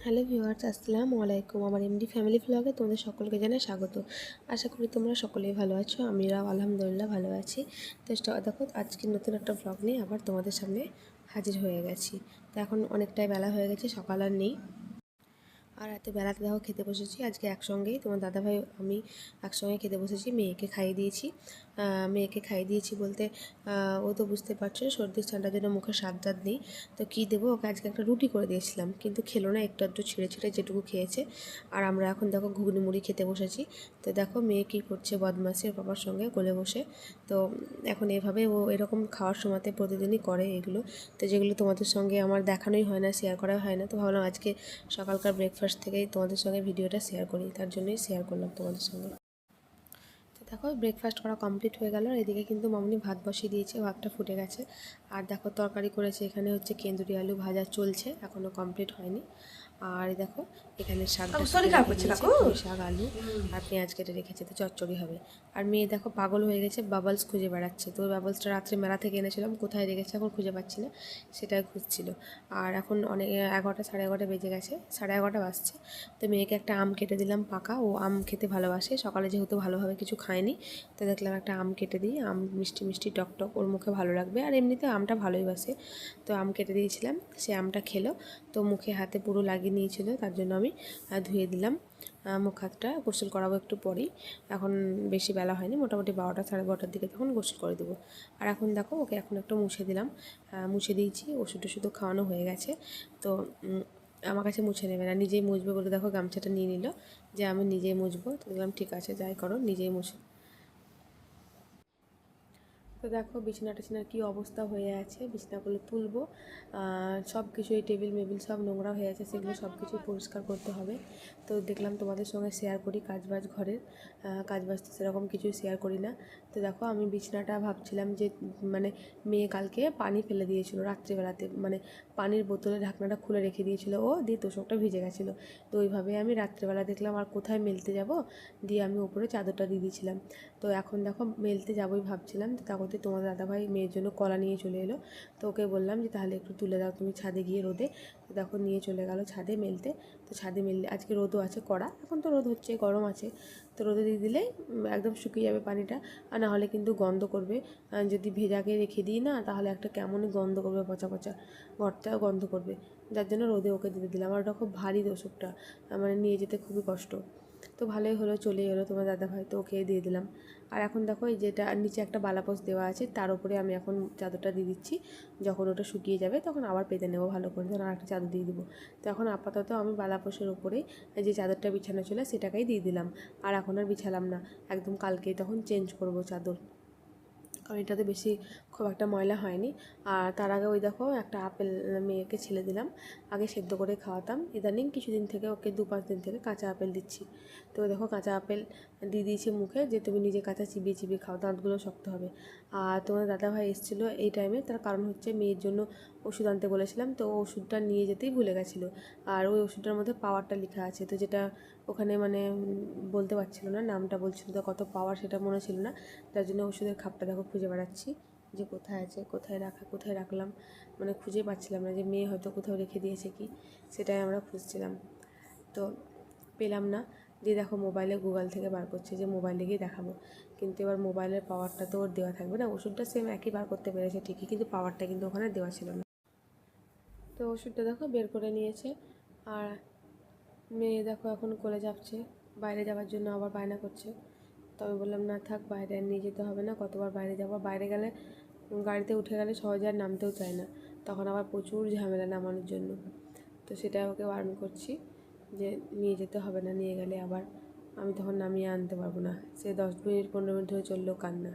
Hello viewers, আসসালামু আলাইকুম। আমার এমডি ফ্যামিলি ভ্লগে তোমাদের সকলকে জানাই স্বাগত। আশা করি তোমরা সকলেই ভালো আছো। আমরাও আলহামদুলিল্লাহ ভালো আছি। তো দেখো, আজকে নতুন একটা ভ্লগ নিয়ে আবার তোমাদের সামনে হাজির হয়ে গেছি। তো এখন অনেকটাই বেলা হয়ে গেছে, সকাল আর নেই। আর এত বেলাতে দেখো খেতে বসেছি আজকে একসঙ্গেই, তোমার দাদাভাই আমি একসঙ্গে খেতে বসেছি। মেয়েকে খাইয়ে দিয়েছি বলতে ও তো বুঝতে পারছো সর্দি ঠান্ডার জন্য মুখে স্বাদ টাদ নেই। তো কী দেবো ওকে, আজকে একটা রুটি করে দিয়েছিলাম, কিন্তু খেলো না, একটু একটু ছিঁড়ে ছিঁড়ে যেটুকু খেয়েছে। আর আমরা এখন দেখো ঘুগনি মুড়ি খেতে বসেছি। তো দেখো মেয়ে কী করছে বদমাশি ওর বাবার সঙ্গে কোলে বসে। তো এখন এভাবে ও এরকম খাওয়ার সময়তে প্রতিদিনই করে এগুলো। তো যেগুলো তোমাদের সঙ্গে আমার দেখানোই হয় না, শেয়ার করা হয় না, তো ভাবলাম আজকে সকালকার ব্রেকফাস্ট থেকেই তোমাদের সঙ্গে ভিডিওটা শেয়ার করি, তার জন্যই শেয়ার করলাম তোমাদের সঙ্গে। তো দেখো ব্রেকফাস্ট করা কমপ্লিট হয়ে গেল। এদিকে কিন্তু মামনি ভাত বসিয়ে দিয়েছে, ভাতটা ফুটে গেছে। আর দেখো তরকারি করেছে, এখানে হচ্ছে কেন্দুরি আলু ভাজা চলছে, এখনও কমপ্লিট হয়নি। আর দেখো এখানে শাকটা কেটে রেখে দিয়েছে, পুঁই শাক আলু আর পেঁয়াজ কেটে রেখেছে, তো চচ্চড়ি হবে। আর মেয়ে দেখো পাগল হয়ে গেছে, বাবলস খুঁজে বেড়াচ্ছে। তো বাবলসটা রাত্রে মেলা থেকে এনেছিলাম, কোথায় রেখেছে এখন খুঁজে পাচ্ছি না, সেটাই খুঁজছিল। আর এখন অনেক 11টা 11:30 বেজে গেছে, 11:30 বাজছে। তো মেয়েকে একটা আম কেটে দিলাম পাকা, ও আম খেতে ভালোবাসে, সকালে যেহেতু ভালোভাবে কিছু খায়নি, তো দেখলাম একটা আম কেটে দিই, আম মিষ্টি মিষ্টি টক টক, ওর মুখে ভালো লাগবে, আর এমনিতে আমটা ভালোই বাসে। তো আম কেটে দিয়েছিলাম, সে আমটা খেলো। তো মুখে হাতে পুরো লাগিয়ে নিয়েছিল, তার জন্য আমি ধুয়ে দিলাম। মুখ হাতটা গোসল করাবো একটু পরেই, এখন বেশি বেলা হয়নি, মোটামুটি 12টা 12:30 দিকে তখন গোসল করে দেবো। আর এখন দেখো ওকে এখন একটু মুছে দিলাম, মুছে দিয়েছি, ওষুধ টষুধও খাওয়ানো হয়ে গেছে। তো আমার কাছে মুছে নেবে না, নিজেই মুছবে বলে দেখো গামছাটা নিয়ে নিল যে আমি নিজেই মুছবো। তো দেখলাম ঠিক আছে, যাই করো, নিজেই মুছে। তো দেখো বিছানা টিছানার কী অবস্থা হয়ে আছে, বিছানাগুলো তুলবো, সব কিছু এই টেবিল মেবিল সব নোংরা হয়ে আছে, সেগুলো সব কিছু পরিষ্কার করতে হবে। তো দেখলাম তোমাদের সঙ্গে শেয়ার করি কাজবাজ ঘরের, কাজবাজ তো সেরকম কিছুই শেয়ার করি না। তো দেখো আমি বিছানাটা ভাবছিলাম যে মানে মেয়ে কালকে পানি ফেলে দিয়েছিল রাত্রিবেলাতে, মানে পানির বোতলে ঢাকনাটা খুলে রেখে দিয়েছিল ও, দিয়ে তোষকটা ভিজে গেছিলো। তো ওইভাবে আমি রাত্রিবেলা দেখলাম আর কোথায় মেলতে যাব, দিয়ে আমি উপরে চাদরটা দিয়ে দিয়েছিলাম। তো এখন দেখো মেলতে যাবোই ভাবছিলাম, তো তারপরে তোমার দাদাভাই মেয়ের জন্য কলা নিয়ে চলে এলো। তো ওকে বললাম যে তাহলে একটু তুলে দাও তুমি ছাদে গিয়ে রোদে। তো দেখো নিয়ে চলে গেল ছাদে মেলতে। তো ছাদে মেললে আজকে রোদও আছে কড়া, এখন তো রোদ হচ্ছে, গরম আছে, তো রোদে দিয়ে দিলে একদম শুকিয়ে যাবে পানিটা। আর না হলে কিন্তু গন্ধ করবে, যদি ভেজাকে রেখে দিই না তাহলে একটা কেমনই গন্ধ করবে, পচা পচা ঘরটাও গন্ধ করবে। যার জন্য রোদে ওকে দিতে দিলাম। আর ওটা খুব ভারী তোষকটা, মানে নিয়ে যেতে খুবই কষ্ট। তো ভালোই হলো, চলে এলো তোমার দাদাভাই, তো ওকে দিয়ে দিলাম। আর এখন দেখো এই যেটা নিচে একটা বালাপোষ দেওয়া আছে, তার উপরে আমি এখন চাদরটা দিয়ে দিচ্ছি। যখন ওটা শুকিয়ে যাবে তখন আবার পেতে নেবো ভালো করে, তখন আরেকটা চাদর দিয়ে দেবো। তো এখন আপাতত আমি বালাপোষের উপরেই যে চাদরটা বিছানো ছিল সেটাকেই দিয়ে দিলাম। আর এখন আর বিছালাম না, একদম কালকেই তখন চেঞ্জ করব চাদর, কারণ এটাতে বেশি খুব একটা ময়লা হয়নি। আর তার আগে ওই দেখো একটা আপেল মেয়েকে ছেলে দিলাম, আগে সেদ্ধ করে খাওয়াতাম, ইদানিং কিছুদিন থেকে ওকে 2-5 দিন থেকে কাঁচা আপেল দিচ্ছি। তো দেখো কাঁচা আপেল দিয়ে দিয়েছি মুখে, যে তুমি নিজে কাঁচা চিবিয়ে চিবিয়ে খাও, দাঁতগুলো শক্ত হবে। আর তোমার দাদাভাই এসেছিলো এই টাইমে, তার কারণ হচ্ছে মেয়ের জন্য ওষুধ আনতে বলেছিলাম, তো ওষুধটা নিয়ে যেতেই ভুলে গেছিলো। আর ওই ওষুধটার মধ্যে পাওয়ারটা লেখা আছে, তো যেটা ওখানে মানে বলতে পারছিল না, নামটা বলছিল তো কত পাওয়ার সেটা মনে ছিল না। তার জন্য ওষুধের খাপটা দেখো খুঁজে বেড়াচ্ছি যে কোথায় আছে, কোথায় রাখলাম, মানে খুঁজে পাচ্ছিলাম না, যে মেয়ে হয়তো কোথাও রেখে দিয়েছে কি, সেটাই আমরা খুঁজছিলাম। তো পেলাম না, দিয়ে দেখো মোবাইলে গুগল থেকে বার করছে যে মোবাইলে গিয়ে দেখাবো, কিন্তু এবার মোবাইলের পাওয়ারটা তো ওর দেওয়া থাকবে না। ওষুধটা সেম একই বার করতে পেরেছে ঠিকই, কিন্তু পাওয়ারটা কিন্তু ওখানে দেওয়া ছিল না। তো ওষুধটা দেখো বের করে নিয়েছে। আর মেয়ে দেখো এখন কোলে যাচ্ছে, বাইরে যাওয়ার জন্য আবার বায়না করছে। তবে বললাম না থাক, বাইরে আর নিয়ে যেতে হবে না, কতবার বাইরে যাবো, বাইরে গেলে গাড়িতে উঠে গেলে সহজে আর নামতেও চায় না, তখন আবার প্রচুর ঝামেলা নামানোর জন্য। তো সেটা ওকে বারণ করছি যে নিয়ে যেতে হবে না, নিয়ে গেলে আবার আমি তখন নামিয়ে আনতে পারবো না। সে 10 মিনিট 15 মিনিট ধরে চললেও কান্না।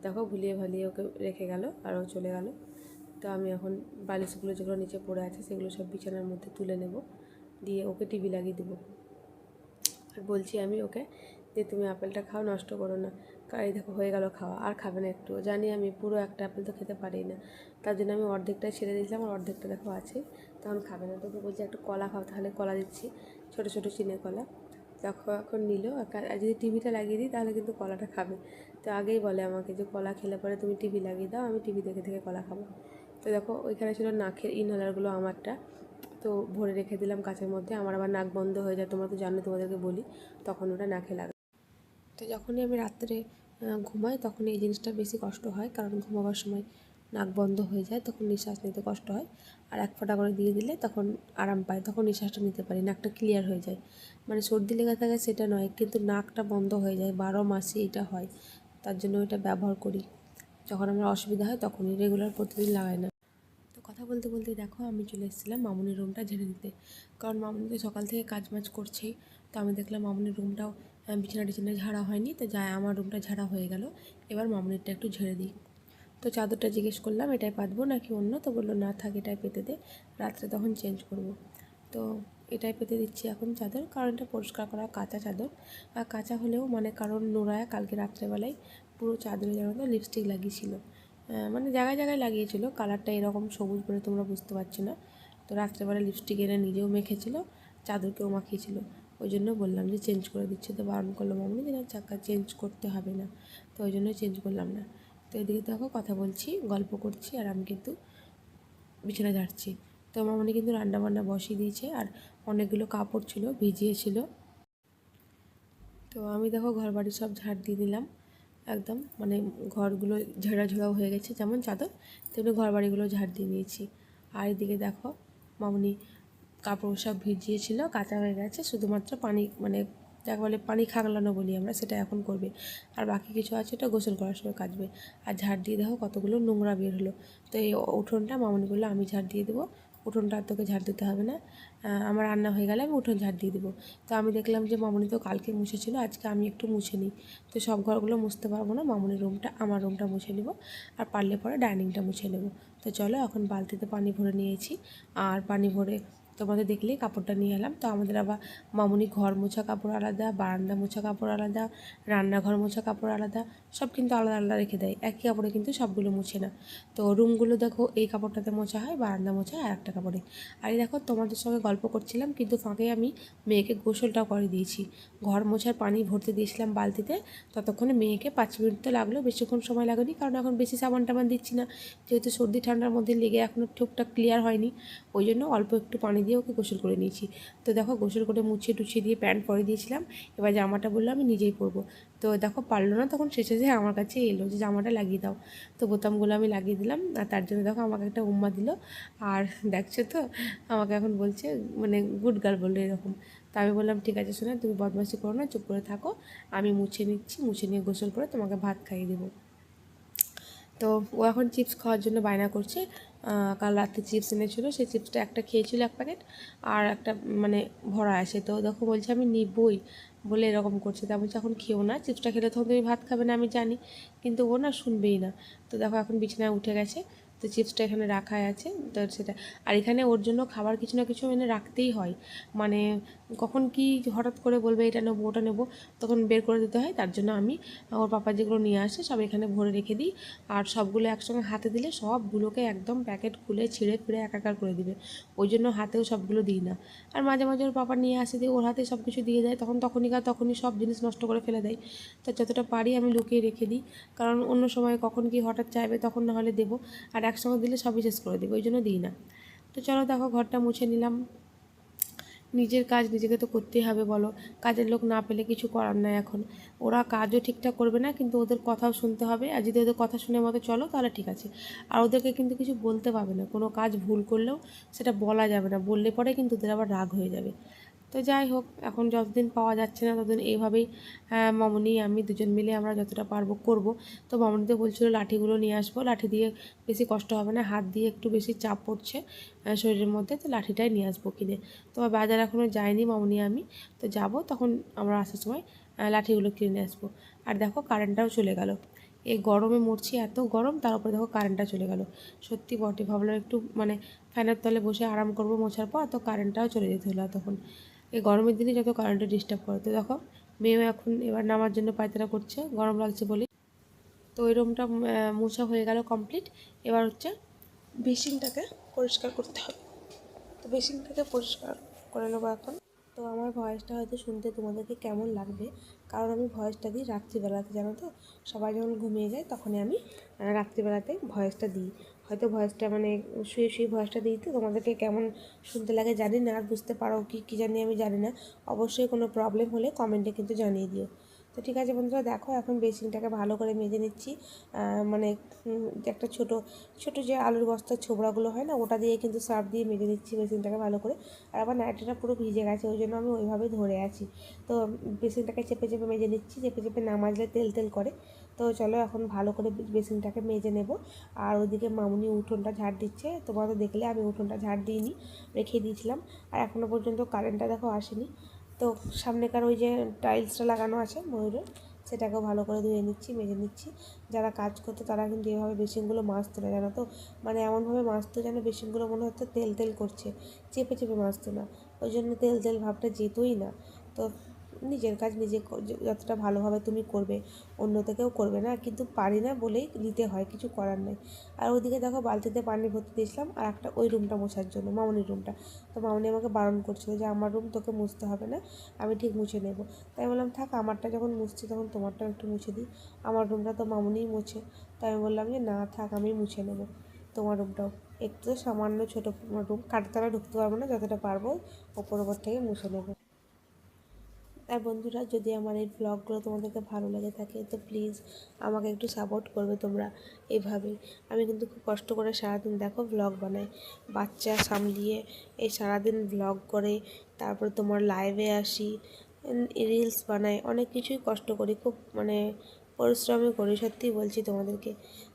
দেখো ভুলিয়ে ভালিয়ে ওকে রেখে গেল আর ও চলে গেল। তো আমি এখন বালিশগুলো যেগুলো নিচে পড়ে আছে সেগুলো সব বিছানার মধ্যে তুলে নেব, দিয়ে ওকে টিভি লাগিয়ে দেবো। আর বলছি আমি ওকে যে তুমি আপেলটা খাও, নষ্ট করো না। এই দেখো হয়ে গেল খাওয়া, আর খাবে না একটু, জানি আমি পুরো একটা আপেল তো খেতে পারি না, তার জন্য আমি অর্ধেকটাই ছেড়ে দিয়েছিলাম, আর অর্ধেকটা দেখো আছে, তখন খাবে না। তোকে বলছি একটু কলা খাও, তাহলে কলা দিচ্ছি, ছোটো ছোটো চিনে কলা। দেখো এখন নিল, আর যদি টিভিটা লাগিয়ে দিই তাহলে কিন্তু কলাটা খাবে। তো আগেই বলে আমাকে যে কলা খেলে পরে তুমি টিভি লাগিয়ে দাও, আমি টিভি দেখে দেখে কলা খাবো। তো দেখো ওইখানে ছিল নাকের ইনহেলারগুলো আমারটা, তো ভরে রেখে দিলাম কাচের মধ্যে। আমার আবার নাক বন্ধ হয়ে যায়, তোমরা তো জানো, তোমাদেরকে বলি, তখন ওটা নাকে লাগে। তো যখনই আমি রাত্রে ঘুমাই তখন এই জিনিসটা বেশি কষ্ট হয়, কারণ ঘুমাবার সময় নাক বন্ধ হয়ে যায়, তখন নিঃশ্বাস নিতে কষ্ট হয়। আর এক ফোঁটা করে দিয়ে দিলে তখন আরাম পায়, তখন নিঃশ্বাসটা নিতে পারি, নাকটা ক্লিয়ার হয়ে যায়। মানে সর্দি লেগে থাকে সেটা নয়, কিন্তু নাকটা বন্ধ হয়ে যায়, 12 মাসে এটা হয়। তার জন্য এটা ব্যবহার করি, যখন আমার অসুবিধা হয় তখনই, রেগুলার প্রতিদিন লাগাই না। তো কথা বলতে বলতে দেখো আমি চলে এসেছিলাম মামুনির রুমটা ঝেড়ে দিতে, কারণ মামুনি তো সকাল থেকে কাজ বাজ করছেই। তো আমি দেখলাম মামুনির রুমটাও বিছানা টিছানা ঝাড়া হয়নি, তো যাই আমার রুমটা ঝাড়া হয়ে গেল, এবার মামুনিরটা একটু ঝেড়ে দিই। তো চাদরটা জিজ্ঞেস করলাম এটাই পাতবো নাকি অন্য, তো বললো না থাক এটাই পেতে দে, রাত্রে তখন চেঞ্জ করব। তো এটাই পেতে দিচ্ছি এখন চাদর, কারণ এটা পরিষ্কার করা কাঁচা চাদর। আর কাঁচা হলেও মানে কারণ নোরায়া কালকে রাত্রেবেলায় পুরো চাদরে যেন তো লিপস্টিক লাগিয়েছিল, মানে জায়গায় জায়গায় লাগিয়েছিল, কালারটা এরকম সবুজ বলে তোমরা বুঝতে পারছো না। তো রাত্রেবেলা লিপস্টিক এনে নিজেও মেখেছিল, চাদরকেও মাখিয়েছিল, ওই জন্য বললাম যে চেঞ্জ করে দিচ্ছে। তো বারণ করলো মামনি যে না চাকা চেঞ্জ করতে হবে না, তো ওই জন্য চেঞ্জ করলাম না। তো এদিকে দেখো কথা বলছি, গল্প করছি, আর আমি কিন্তু বিছানা ঝাড়ছি। তো মামনি কিন্তু রান্না বান্না বসিয়ে দিয়েছে, আর অনেকগুলো কাপড় ছিল ভিজিয়েছিল। তো আমি দেখো ঘর বাড়ি সব ঝাড় দিয়ে দিলাম একদম, মানে ঘরগুলো ঝেড়া ঝোড়াও হয়ে গেছে, যেমন চাদর তেমনি ঘর বাড়িগুলো ঝাড় দিয়ে নিয়েছি। আর এদিকে দেখো মামনি কাপড় সব ভিজিয়েছিল, কাঁচা হয়ে গেছে, শুধুমাত্র পানি মানে যাকে বলে পানি খাগলানো বলি আমরা, সেটা এখন করবে। আর বাকি কিছু আছে ওটা গোসল করার সময় কাচবে। আর ঝাড় দিয়ে দেখো কতগুলো নোংরা বের হলো। তো এই উঠোনটা মামনি বললো আমি ঝাড় দিয়ে দেবো, উঠোনটা আর তোকে ঝাড় দিতে হবে না, আমার রান্না হয়ে গেলে আমি উঠোন ঝাড় দিয়ে দেবো। তো আমি দেখলাম যে মামনি তো কালকে মুছেছিল, আজকে আমি একটু মুছে নিই। তো সব ঘরগুলো মুছতে পারবো না, মামনির রুমটা আমার রুমটা মুছে নেব, আর পারলে পরে ডাইনিংটা মুছে নেব। তো চলো এখন বালতিতে পানি ভরে নিয়েছি, আর পানি ভরে তোমাদের দেখলেই কাপড়টা নিয়ে এলাম। তো আমাদের আবার মামুনি ঘর মোছা কাপড় আলাদা, বারান্দা মোছা কাপড় আলাদা, রান্নাঘর মোছা কাপড় আলাদা, সব কিন্তু আলাদা আলাদা রেখে দেয়, একই কাপড়ে কিন্তু সবগুলো মুছে না। তো রুমগুলো দেখো এই কাপড়টাতে মোছা হয়, বারান্দা মোছা আর একটা কাপড়ে। আর এই দেখো তোমাদের সঙ্গে গল্প করছিলাম, কিন্তু ফাঁকে আমি মেয়েকে গোসলটাও করে দিয়েছি। ঘর মোছার পানি ভরতে দিয়েছিলাম বালতিতে, ততক্ষণে মেয়েকে 5 মিনিট তো লাগলো, বেশিক্ষণ সময় লাগেনি, কারণ এখন বেশি সাবান টাবান দিচ্ছি না, যেহেতু সর্দি ঠান্ডার মধ্যে লেগে এখনও ঠিকঠাক ক্লিয়ার হয়নি, ওই জন্য অল্প একটু পানি দিয়ে ওকে গোসল করে নিয়েছি। তো দেখো গোসল করে মুছিয়ে টুছিয়ে দিয়ে প্যান্ট পরে দিয়েছিলাম, এবার জামাটা বললো আমি নিজেই পরবো। তো দেখো পারলো না, তখন শেষে যে আমার কাছে এলো যে জামাটা লাগিয়ে দাও। তো বোতামগুলো আমি লাগিয়ে দিলাম, আর তার জন্য দেখো আমাকে একটা উম্মা দিল। আর দেখছো তো আমাকে এখন বলছে মানে গুড গার্ল বললো এরকম। তো আমি বললাম ঠিক আছে শোনা, তুমি বদমাশি করো না, চুপ করে থাকো, আমি মুছে নিচ্ছি, মুছে নিয়ে গোসল করে তোমাকে ভাত খাইয়ে দেবো। তো ও এখন চিপস খাওয়ার জন্য বায়না করছে। কাল রাতে চিপস এনেছিলো, সেই চিপসটা একটা খেয়েছিল 1 প্যাকেট, আর একটা মানে ভরা আছে। তো দেখো বলছে আমি নিবই বলে এরকম করছে। তা বলছে এখন খেও না, চিপসটা খেলে তখন তুমি ভাত খাবে না আমি জানি, কিন্তু ও না শুনবেই না। তো দেখো এখন বিছানায় উঠে গেছে, তো চিপসটা এখানে রাখাই আছে, তো সেটা। আর এখানে ওর জন্য খাবার কিছু না কিছু এনে রাখতেই হয়, মানে কখন কি হঠাৎ করে বলবে এটা নেবো ওটা নেবো, তখন বের করে দিতে হয়। তার জন্য আমি ওর পাপা যেগুলো নিয়ে আসে সব এখানে ভরে রেখে দিই, আর সবগুলো একসঙ্গে হাতে দিলে সবগুলোকে একদম প্যাকেট খুলে ছিঁড়ে ফিরে একাকার করে দিবে, ওই জন্য হাতেও সবগুলো দিই না। আর মাঝে মাঝে ওর পাপা নিয়ে আসে দিয়ে ওর হাতে সব কিছু দিয়ে দেয়, তখনই সব জিনিস নষ্ট করে ফেলে দেয়। তো যতটা পারি আমি লুকিয়ে রেখে দিই, কারণ অন্য সময় কখন কি হঠাৎ চাইবে তখন না হলে দেবো, আর একসঙ্গে দিলে সবই শেষ করে দেবো, ওই জন্য দিই না। তো চলো দেখো ঘরটা মুছে নিলাম, নিজের কাজ নিজেকে তো করতেই হবে বলো, কাজের লোক না পেলে কিছু করার নাই এখন। ওরা কাজও ঠিকঠাক করবে না, কিন্তু ওদের কথাও শুনতে হবে, আর যদি ওদের কথা শুনে মতো চলো তাহলে ঠিক আছে। আর ওদেরকে কিন্তু কিছু বলতে পারবে না, কোনো কাজ ভুল করলেও সেটা বলা যাবে না, বললে পরে কিন্তু ওদের আবার রাগ হয়ে যাবে। তো যাই হোক, এখন যতদিন পাওয়া যাচ্ছে না ততদিন এইভাবেই মামনি আমি দুজন মিলে আমরা যতটা পারবো করব। তো মামনি তো বলছিল লাঠিগুলো নিয়ে আসবো, লাঠি দিয়ে বেশি কষ্ট হবে না, হাত দিয়ে একটু বেশি চাপ পড়ছে শরীরের মধ্যে, তো লাঠিটাই নিয়ে আসবো কিনে। তো বাজার এখনও যাইনি মামনি আমি, তো যাব তখন আমরা আসার সময় লাঠিগুলো কিনে আসবো। আর দেখো কারেন্টটাও চলে গেল, এই গরমে মরছি, এত গরম, তার উপরে দেখো কারেন্টটা চলে গেল। সত্যি বটে, ভাবলাম একটু মানে ফ্যানের তলে বসে আরাম করবো মোছার পর, তো কারেন্টটাও চলে যেতে হলো তখন। এই গরমের দিনে যত কারেন্টে ডিস্টার্ব করে। তো দেখো মেয়েও এখন এবার নামার জন্য পায়তারা করছে, গরম লাগছে বলে। তো ওই রুমটা মোছা হয়ে গেল কমপ্লিট, এবার হচ্ছে বেসিনটাকে পরিষ্কার করতে হবে। তো বেসিনটাকে পরিষ্কার করে নেবো এখন। তো আমার ভয়েসটা হয়তো শুনতে তোমাদেরকে কেমন লাগবে, কারণ আমি ভয়েসটা দিই রাত্রিবেলাতে, জানো তো, সবাই যখন ঘুমিয়ে যায় তখনই আমি রাত্রিবেলাতে ভয়েসটা দিই। হয়তো ভয়েসটা মানে শুয়ে শুয়ে ভয়েসটা দিই, তো তোমাদেরকে কেমন শুনতে লাগে জানি না, আর বুঝতে পারো কি জানি আমি জানি না। অবশ্যই কোনো প্রবলেম হলে কমেন্টে কিন্তু জানিয়ে দিও। তো ঠিক আছে বন্ধুরা, দেখো এখন বেসিনটাকে ভালো করে মেজে নিচ্ছি। মানে একটা ছোট ছোট যে আলুর বস্তার ছোবড়াগুলো হয় না, ওটা দিয়ে কিন্তু সার্ফ দিয়ে মেজে নিচ্ছি বেসিনটাকে ভালো করে। আর আবার নাইটিটা পুরো ভিজে গেছে, ওই জন্য আমি ওইভাবে ধরে আছি। তো বেসিনটাকে চেপে চেপে মেজে নিচ্ছি, চেপে চেপে না মাজলে তেল তেল করে। তো চলো এখন ভালো করে বেসিনটাকে মেজে নেব। আর ওইদিকে মামুনি উঠোনটা ঝাড় দিচ্ছে, তোমরা তো দেখলে আমি উঠোনটা ঝাড় দিইনি, রেখে দিয়েছিলাম। আর এখনও পর্যন্ত কারেন্টটা দেখো আসেনি। তো সামনেকার ওই যে টাইলসটা লাগানো আছে ময়ূরের, সেটাকেও ভালো করে ধুয়ে নিচ্ছি, মেজে নিচ্ছি। যারা কাজ করতো তারা কিন্তু এভাবে বেসিনগুলো মাজতো না, জানো তো। মানে এমনভাবে মাজতো যেন বেসিনগুলো মনে হচ্ছে তেল তেল করছে, চেপে চেপে মাজতো না, ওই জন্য তেল তেল ভাবটা যেতই না। তো নিজের কাজ নিজে যতটা ভালোভাবে তুমি করবে, অন্য থেকেও করবে না, কিন্তু পারি না বলেই নিতে হয়, কিছু করার নেই। আর ওইদিকে দেখো বালতিতে পানি ভর্তি দিয়েছিলাম আর একটা ওই রুমটা মোছার জন্য, মামনির রুমটা। তো মামনি আমাকে বারণ করছিল যে আমার রুম তোকে মুছতে হবে না, আমি ঠিক মুছে নেব। তাই বললাম থাক, আমারটা যখন মুছছি তখন তোমারটাও একটু মুছে দিই, আমার রুমটা তো মামনিই মুছে। তাই আমি বললাম যে না থাক, আমি মুছে নেব তোমার রুমটাও। একটু সামান্য ছোটো রুম, কাঠতলা ঢুকতে পারবো না, যতটা পারবো ওপর থেকে মুছে নেবো। আর বন্ধুরা, যদি আমার এই ব্লগগুলো তোমাদেরকে ভালো লেগে থাকে তো প্লিজ আমাকে একটু সাপোর্ট করবে তোমরা এইভাবেই। আমি কিন্তু খুব কষ্ট করে সারাদিন দেখো ব্লগ বানাই, বাচ্চা সামলিয়ে এই সারাদিন ব্লগ করে, তারপর তোমার লাইভে আসি, রিলস বানাই, অনেক কিছুই কষ্ট করি, খুব মানে পরিশ্রমই করি, সত্যিই বলছি তোমাদেরকে।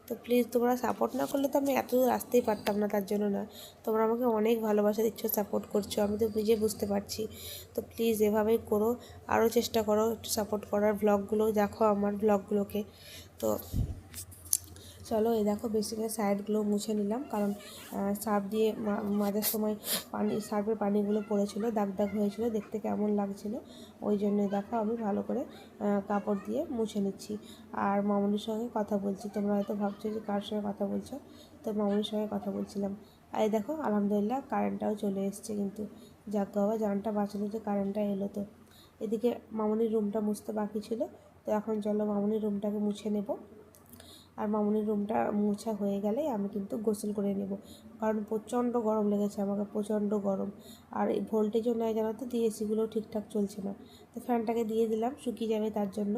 তো প্লিজ তোমরা সাপোর্ট না করলে তো আমি এত দূর আসতেই পারতাম না, তার জন্য না। তোমরা আমাকে অনেক ভালোবাসা দিচ্ছ, সাপোর্ট করছো, আমি তো নিজে বুঝতে পারছি। তো প্লিজ এভাবেই করো, আরও চেষ্টা করো একটু সাপোর্ট করার, ব্লগগুলো দেখো আমার ব্লগগুলোকে। তো চলো, এই দেখো বেসিনের সাইডগুলো মুছে নিলাম, কারণ সার্ফ দিয়ে মাজার সময় সার্ফের পানিগুলো পড়েছিল, দাগ দাগ হয়েছিল, দেখতে কেমন লাগছিল, ওই জন্য দেখো আমি ভালো করে কাপড় দিয়ে মুছে নিচ্ছি। আর মামনির সঙ্গে কথা বলছি, তোমরা হয়তো ভাবছো যে কার সঙ্গে কথা বলছো, তো মামনির সঙ্গে কথা বলছিলাম। আর এই দেখো আলহামদুলিল্লাহ কারেন্টটাও চলে এসছে, কিন্তু যাক বাবা, জানটা বাঁচালো যে কারেন্টটা এলো। তো এদিকে মামনির রুমটা মুছতে বাকি ছিল, তো এখন চলো মামনির রুমটাকে মুছে নেব। আর মামনির রুমটা মোছা হয়ে গেলে আমি কিন্তু গোসল করে নেব, কারণ প্রচণ্ড গরম লেগেছে আমাকে, প্রচণ্ড গরম। আর এই ভোল্টেজও নয় জানো তো, এসিগুলো ঠিকঠাক চলছে না, তো ফ্যানটাকে দিয়ে দিলাম, শুকিয়ে যাবে তার জন্য।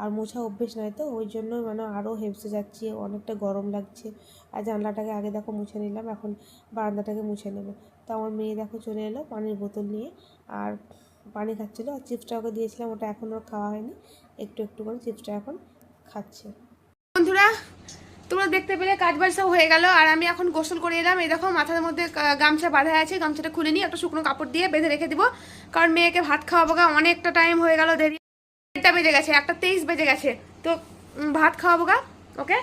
আর মোছা অভ্যেস নয় তো, ওই জন্য মানে আরও হেঁপসে যাচ্ছি, অনেকটা গরম লাগছে। আর জানলাটাকে আগে দেখো মুছে নিলাম, এখন বারান্দাটাকে মুছে নেব। তো আমার মেয়ে দেখো চলে এলো পানির বোতল নিয়ে, আর পানি খাচ্ছিলো। আর চিপসটা ওকে দিয়েছিলাম, ওটা এখনও খাওয়া হয়নি, একটু একটু করে চিপসটা এখন খাচ্ছে। বন্ধুরা, তোমরা দেখতে পেলে কাজ বাজ সব হয়ে গেল, আর আমি এখন গোসল করে এলাম। এই দেখো মাথার মধ্যে গামছা বাঁধা আছে, গামছাটা খুলে নিয়ে একটা শুকনো কাপড় দিয়ে বেঁধে রেখে দিব, কারণ মেয়েকে ভাত খাওয়াবো, গা অনেকটা টাইম হয়ে গেল, দেরি 1টা বেজে গেছে, 1:23 বেজে গেছে। তো ভাত খাওয়াবো গা ওকে।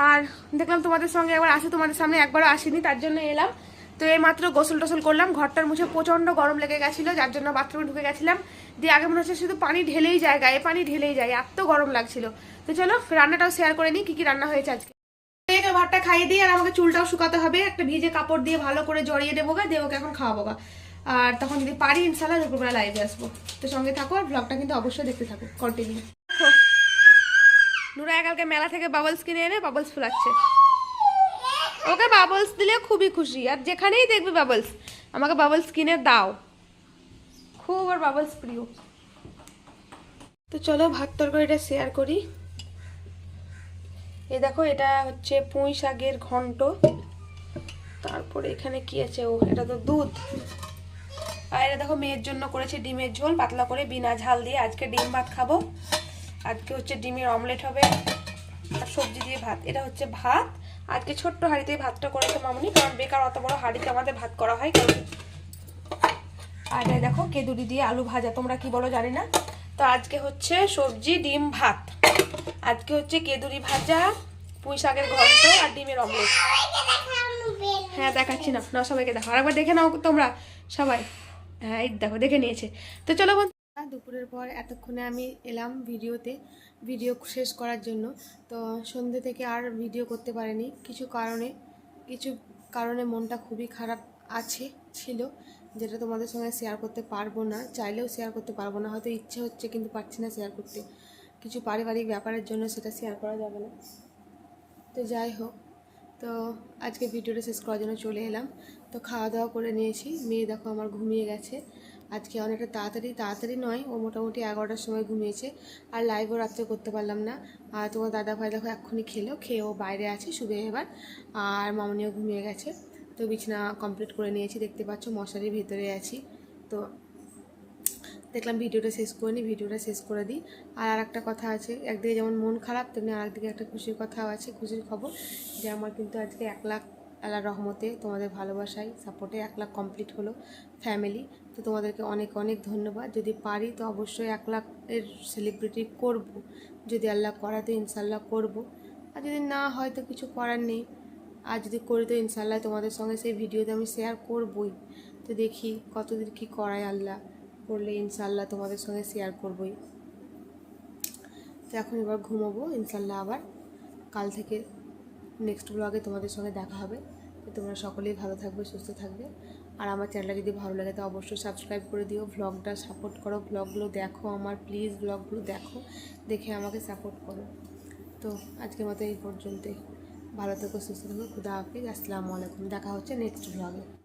আর দেখলাম তোমাদের সঙ্গে একবার আসি, তোমাদের সামনে একবারও আসিনি, তার জন্য এলাম। তো এই মাত্র গোসল টোসল করলাম, ঘরটার মুছে প্রচণ্ড গরম লেগে গেছিলো, যার জন্য বাথরুমে ঢুকে গেছিলাম। দিয়ে আগে মনে হচ্ছে শুধু পানি ঢেলেই যায়, গায়ে পানি ঢেলেই যায়, এত গরম লাগছিল। তো চলো রান্নাটাও শেয়ার করে নিই, কী রান্না হয়েছে আজকে। মেয়েকে ভাতটা খাইয়ে দিই, আর আমাকে চুলটাও শুকাতে হবে, একটা ভিজে কাপড় দিয়ে ভালো করে জড়িয়ে দেবো গা, দিয়ে ওকে এখন খাওয়াবো গা। আর তখন যদি পারি ইনশাল্লাহ দুপুরবেলা লাইভে আসবো। তো সঙ্গে থাকো, আর ব্লগটা কিন্তু অবশ্যই দেখতে থাকো কন্টিনিউ। নুরা কালকে মেলা থেকে বাবলস কিনে এনে বাবলস ফুলাচ্ছে, ওকে বাবলস দিলে খুবই খুশি, আর যেখানেই দেখবি বাবলস, আমাকে বাবলস কিনে দাও, খুব আর বাবলস প্রিয়। তো চলো ভাত তরকারিটা শেয়ার করি। এই দেখো এটা হচ্ছে পুঁই শাকের ঘন্ট, তারপরে এখানে কি আছে, ও এটা তো দুধ। আর এটা দেখো মেয়ের জন্য করেছে ডিমের ঝোল পাতলা করে বিনা ঝাল দিয়ে, আজকে ডিম ভাত খাবো। আজকে হচ্ছে ডিমের অমলেট হবে আর সবজি দিয়ে ভাত। এটা হচ্ছে ভাত, আজকে ছোট্ট হাঁড়িতে ভাতটা করেছে মামনি, কারণ বেকার অত বড় হাঁড়িতে আমাদের ভাত করা হয়। আর এই দেখো কেঁদুরি দিয়ে আলু ভাজা, তোমরা কি বলো জানি না। তো আজকে হচ্ছে সবজি ডিম ভাত, আজকে হচ্ছে কেঁদুরি ভাজা, পুঁই শাকের ঘন্ট আর ডিমের অমলেট। হ্যাঁ দেখাচ্ছি না, না সবাইকে দেখো, আরেকবার দেখে নাও তোমরা সবাই। হ্যাঁ এই দেখো দেখে নিয়েছে। তো চলো বন্ধুরা, দুপুরের পর এতক্ষণে আমি এলাম ভিডিও শেষ করার জন্য। তো সন্ধ্যে থেকে আর ভিডিও করতে পারিনি, কিছু কারণে মনটা খুবই খারাপ ছিল, যেটা তোমাদের সঙ্গে শেয়ার করতে পারবো না, চাইলেও শেয়ার করতে পারবো না, হয়তো ইচ্ছে হচ্ছে কিন্তু পারছি না শেয়ার করতে, কিছু পারিবারিক ব্যাপারের জন্য সেটা শেয়ার করা যাবে না। তো যাই হোক, তো আজকে ভিডিওটা শেষ করার জন্য চলে এলাম। তো খাওয়া দাওয়া করে নিয়েছি, মেয়ে দেখো আমার ঘুমিয়ে গেছে। আজকে অনেকটা তাড়াতাড়ি নয়, ও মোটামুটি 11টার সময় ঘুমিয়েছে। আর লাইভও রাত্রে করতে পারলাম না। আর তোমার দাদা ভাই দেখো এক্ষুনি খেয়ে ও বাইরে আছে শুবে এবার। আর মামনিও ঘুমিয়ে গেছে। তো বিছানা কমপ্লিট করে নিয়েছি, দেখতে পাচ্ছ মশারির ভেতরে আছি। তো দেখলাম ভিডিওটা শেষ করে নিই, ভিডিওটা শেষ করে দিই। আর একটা কথা আছে, একদিকে যেমন মন খারাপ তেমনি আরেকদিকে একটা খুশির কথাও আছে, খুশির খবর যে আমার কিন্তু আজকে 1 লাখ আল্লাহর রহমতে তোমাদের ভালোবাসায় সাপোর্টে 1 লাখ কমপ্লিট হলো ফ্যামিলি। তো তোমাদেরকে অনেক অনেক ধন্যবাদ। যদি পারি তো অবশ্যই 1 লাখের সেলিব্রিটি করব, যদি আল্লাহ করাতে ইনশাল্লাহ করব। আর যদি না হয় তো কিছু করার নেই। আর যদি করি তো ইনশাল্লাহ তোমাদের সঙ্গে সেই ভিডিওতে আমি শেয়ার করবই। তো দেখি কতদূর কী করায় আল্লাহ, করলে ইনশাল্লাহ তোমাদের সঙ্গে শেয়ার করবই। তো এখন এবার ঘুমোবো, ইনশাল্লাহ আবার কাল থেকে নেক্সট ব্লগে তোমাদের সঙ্গে দেখা হবে। তো তোমরা সকলেই ভালো থাকবে, সুস্থ থাকবে। আর আমার চ্যানেলটা যদি ভালো লাগে তো অবশ্যই সাবস্ক্রাইব করে দিও, ব্লগটা সাপোর্ট করো, ব্লগগুলো দেখো আমার, প্লিজ ব্লগগুলো দেখো, দেখে আমাকে সাপোর্ট করো। তো আজকের মতো এই পর্যন্তই। ভালো থেকো, সুস্থ থেকো, খুদা হাফিজ, আসসালামু আলাইকুম। দেখা হচ্ছে নেক্সট ব্লগে।